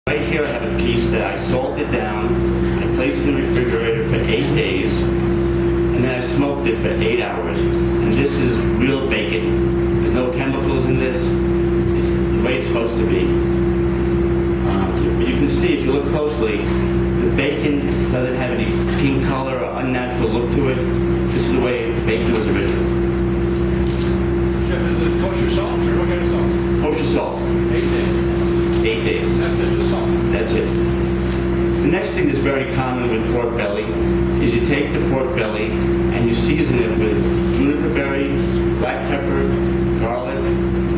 Right here I have a piece that I salted down, I placed in the refrigerator for 8 days, and then I smoked it for 8 hours. And this is real bacon. There's no chemicals in this. It's the way it's supposed to be. But you can see, if you look closely, the bacon doesn't have any pink color or unnatural look to it. This is the way bacon was original. Chef, is it kosher salt or what kind of salt? Kosher salt. 8 days. 8 days. That's it, just salt. That's it. The next thing that's very common with pork belly is you take the pork belly and you season it with juniper berry, black pepper, garlic,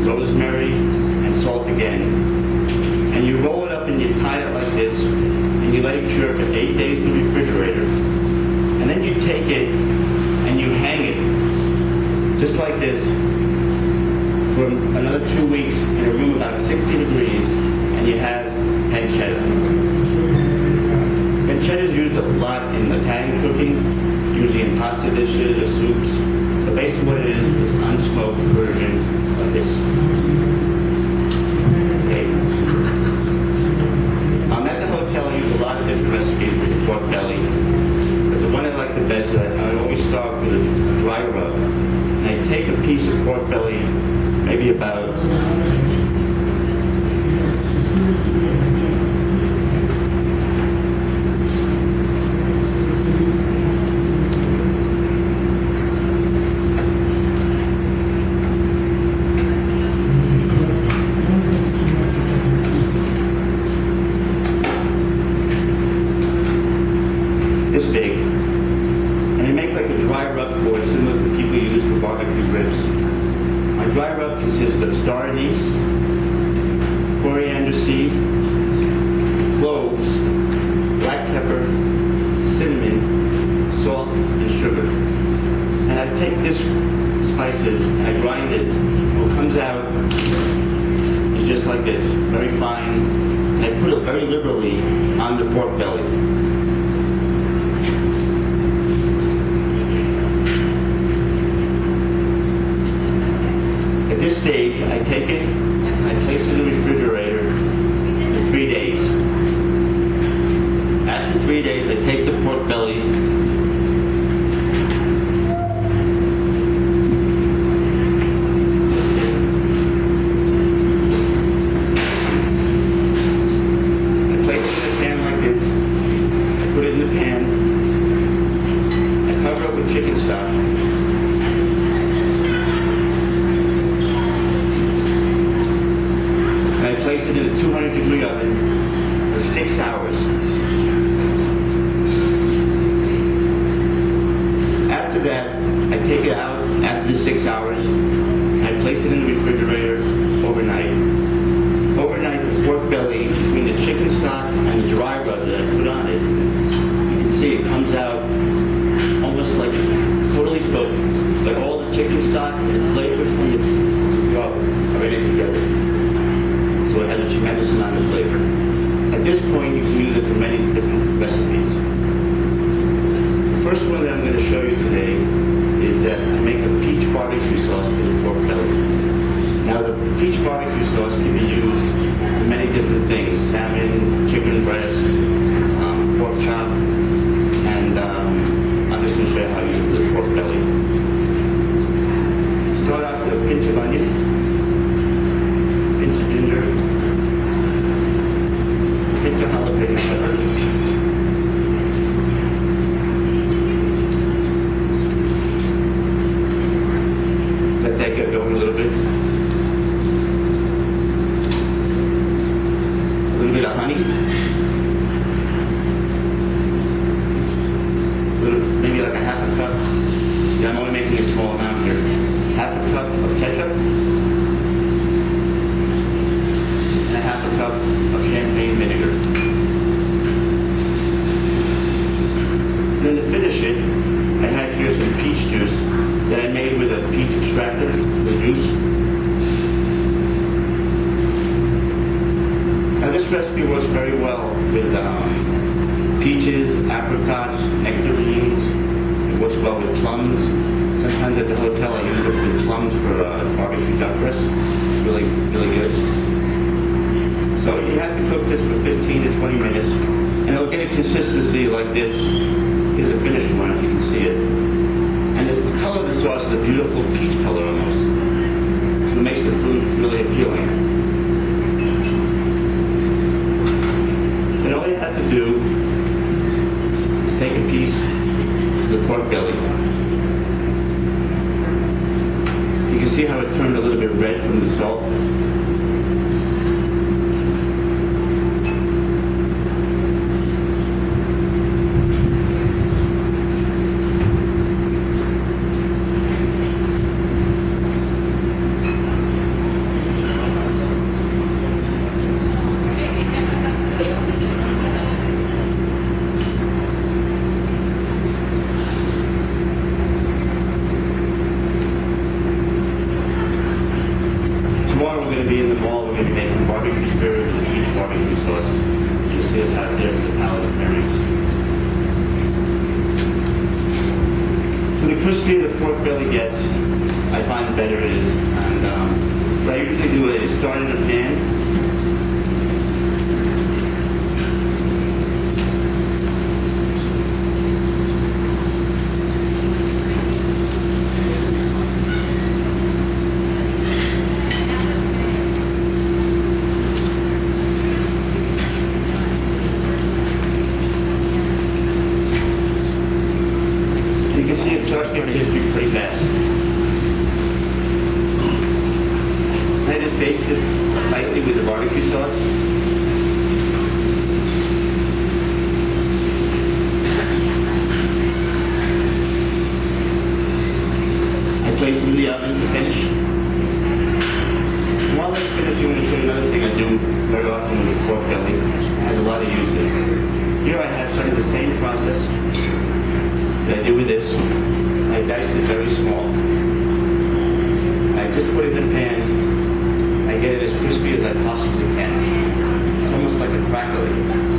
rosemary, and salt again. And you roll it up and you tie it like this, and you let it cure for 8 days in the refrigerator. And then you take it and you hang it, just like this, for another 2 weeks in a room about 60 degrees, and you have pancetta. Pancetta is used a lot in Italian cooking, usually in pasta dishes or soups. But basically what it is an unsmoked version of this. Okay. At the hotel I use a lot of different recipes for the pork belly. But the one I like the best is I always start with a dry rub. And I take a piece of pork belly, maybe about this big, and I make like a dry rub for it, similar to people use for barbecue ribs. My dry rub consists of star anise, coriander seed, cloves, black pepper, cinnamon, salt, and sugar. And I take this spices and I grind it. What comes out is just like this, very fine. And I put it very liberally on the pork belly. At this stage, I take it, I place it in the refrigerator for 3 days. After 3 days, I take the pork belly, I place it in the pan like this, I put it in the pan, I cover it with chicken stock. I place it in a 200-degree oven for 6 hours. After that, I take it out after the 6 hours, and I place it in the refrigerator overnight. Overnight, the pork belly, between the chicken stock and the dry rub that I put on it, you can see it comes out almost like totally cooked, but all the chicken stock and the flavor from the rub are ready together. So it has a tremendous amount of flavor. At this point, you can use it for many different recipes. The first one that I'm going to show you today is that I make a peach barbecue sauce for the pork belly. Now, the peach barbecue sauce can be used for many different things: salmon, chicken breast, pork chop, and I'm just going to show you how to use the pork belly. Start off with a pinch of onion, pinch of ginger, pinch of jalapeno pepper, let that get going a little bit. A little bit of honey, maybe like a half a cup. Yeah, I'm only making a small amount here. Half a cup of ketchup, and a half a cup of champagne vinegar. And then to finish it, I have here some peach juice that I made with a peach extractor, the juice. Now this recipe works very well with peaches, apricots, nectarines. It works well with plums. Sometimes at the hotel I use it with plums for barbecue duck breast. It's really, really good. So So you have to cook this for 15 to 20 minutes, and it'll get a consistency like this. Here's a finished one, if you can see it. And the color of the sauce is a beautiful peach color almost. So it makes the food really appealing. And all you have to do is take a piece of the pork belly. You can see how it turned a little bit red from the salt. Tomorrow we're going to be in the mall. We're going to be making barbecue spears with each barbecue sauce. You'll see us out there with the palette of pairings. So the crispier the pork belly gets, I find the better it is. And what I usually do is start in a pan. You can see it starts getting crispy pretty fast. I just baste it lightly with the barbecue sauce. I place it in the oven to finish. And while it's finishing, I'm going to show you another thing I do very often with pork belly. It has a lot of uses. Here I have some of the same process that I do with this. I diced it very small. I just put it in the pan. I get it as crispy as I possibly can. It's almost like a crackling.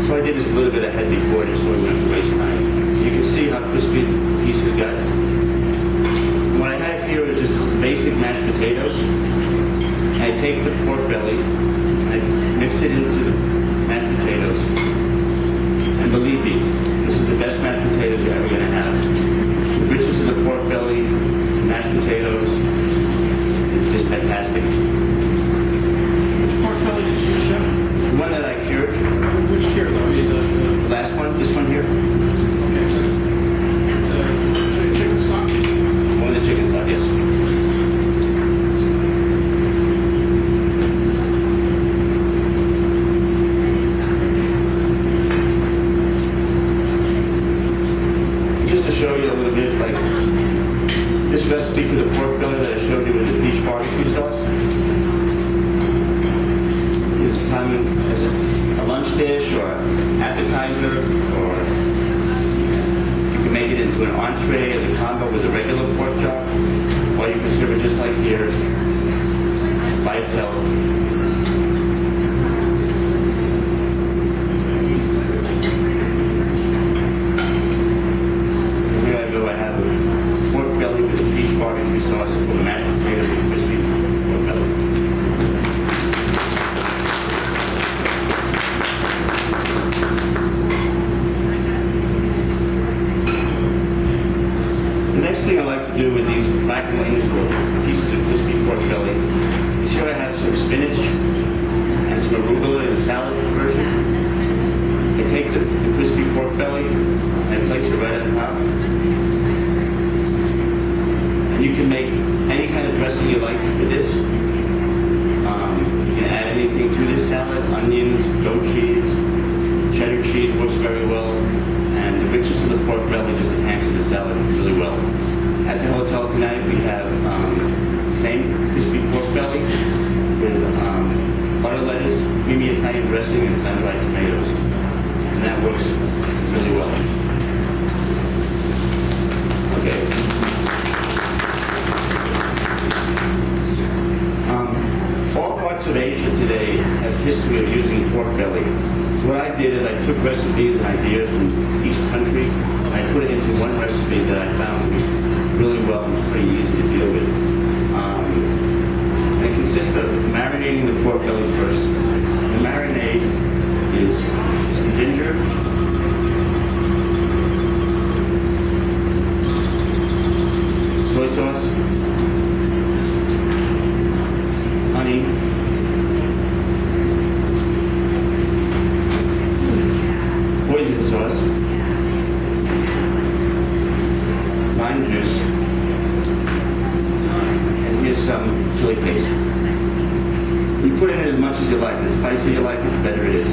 So I did this a little bit ahead before just so we wouldn't waste time. You can see how crispy the pieces got. What I have here is just basic mashed potatoes. I take the pork belly, I mix it into the mashed potatoes. And believe me, this is the best mashed potatoes you're ever going to have. The richness of the pork belly, the mashed potatoes, it's just fantastic. Which pork belly did you use, Chef? The one that I cured. Which cure, though? I mean, The last one, this one here. okay, so it's the chicken stock. One of the chicken stock, yes. Just to show you a little bit, like this recipe for the pork belly that I showed you with the peach barbecue sauce is common as a lunch dish or appetizer, or you can make it into an entree as a combo with a regular pork chop, or you can serve it just like here by itself. Here I go, I have a pork belly with a peach barbecue sauce with a mashed potato and crispy pork belly. The next thing I like to do with these cracklings or pieces of crispy pork belly is here I have some spinach and some arugula in a salad version. I take the crispy pork belly and I place it right at the top. And you can make any kind of dressing you like for this. You can add anything to this salad, onions, goat cheese, cheddar cheese works very well. And the richness of the pork belly just enhances the salad really well. At the hotel tonight, we have the same crispy pork belly with butter lettuce, creamy Italian dressing, and sun-dried tomatoes. And that works really well. recipes and ideas from each country, and I put it into one recipe that I found was really well and pretty easy to deal with. And it consists of marinating the pork belly first. The marinade is some ginger, soy sauce, honey, poison sauce, lime juice, and here's some chili paste. You put in it as much as you like. The spicier you like it, the better it is.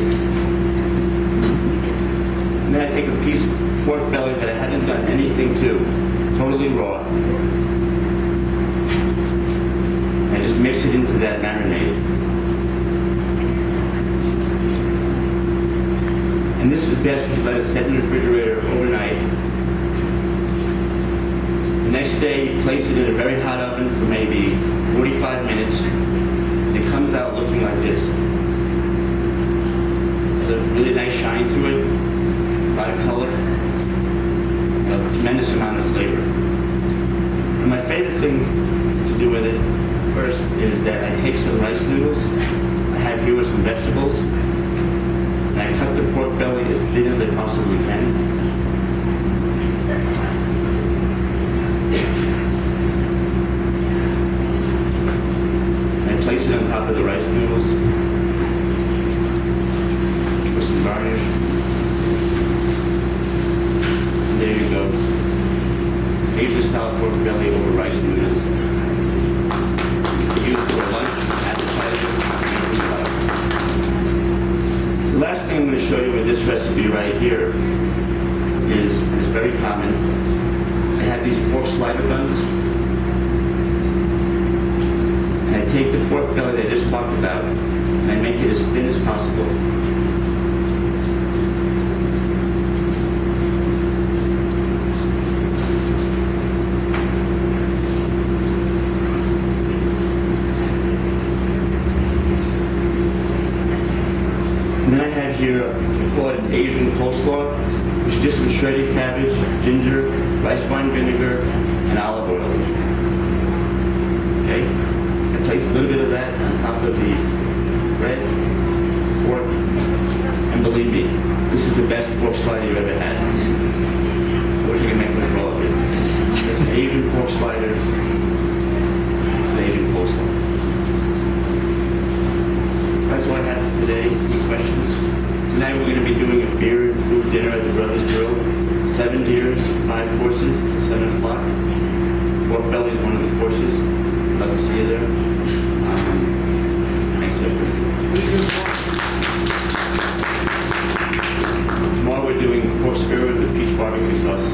And then I take a piece of pork belly that I haven't done anything to, totally raw. I just mix it into that marinade. And this is best if you let it set in the refrigerator overnight. The next day, you place it in a very hot oven for maybe 45 minutes. It comes out looking like this. There's a really nice shine to it, a lot of color, a tremendous amount of flavor. And my favorite thing to do with it first is that I take some rice noodles, I have here with some vegetables, and I cut the pork belly as thin as I possibly can. Place it on top of the rice noodles with some garnish. And there you go. Asian style pork belly over rice noodles. Used for lunch, appetizer, and the last thing I'm going to show you with this recipe right here is very common. I have these pork slider buns. I take the pork belly that I just talked about and I make it as thin as possible. And then I have here, we call it an Asian coleslaw, which is just some shredded cabbage, ginger, rice wine vinegar, and olive oil. Okay? Place a little bit of that on top of the bread, pork, and believe me, this is the best pork slider you've ever had. I wish I could make one roll of it. It's an Asian pork slider, an Asian coleslaw. That's all I have for today. Any questions? Tonight we're going to be doing a beer and food dinner at the Brothers Grill. 7 beers, 5 courses, 7 o'clock. Pork belly is one of the courses. Love to see you there. Thanks, tomorrow we're doing pork spare with peach barbecue sauce.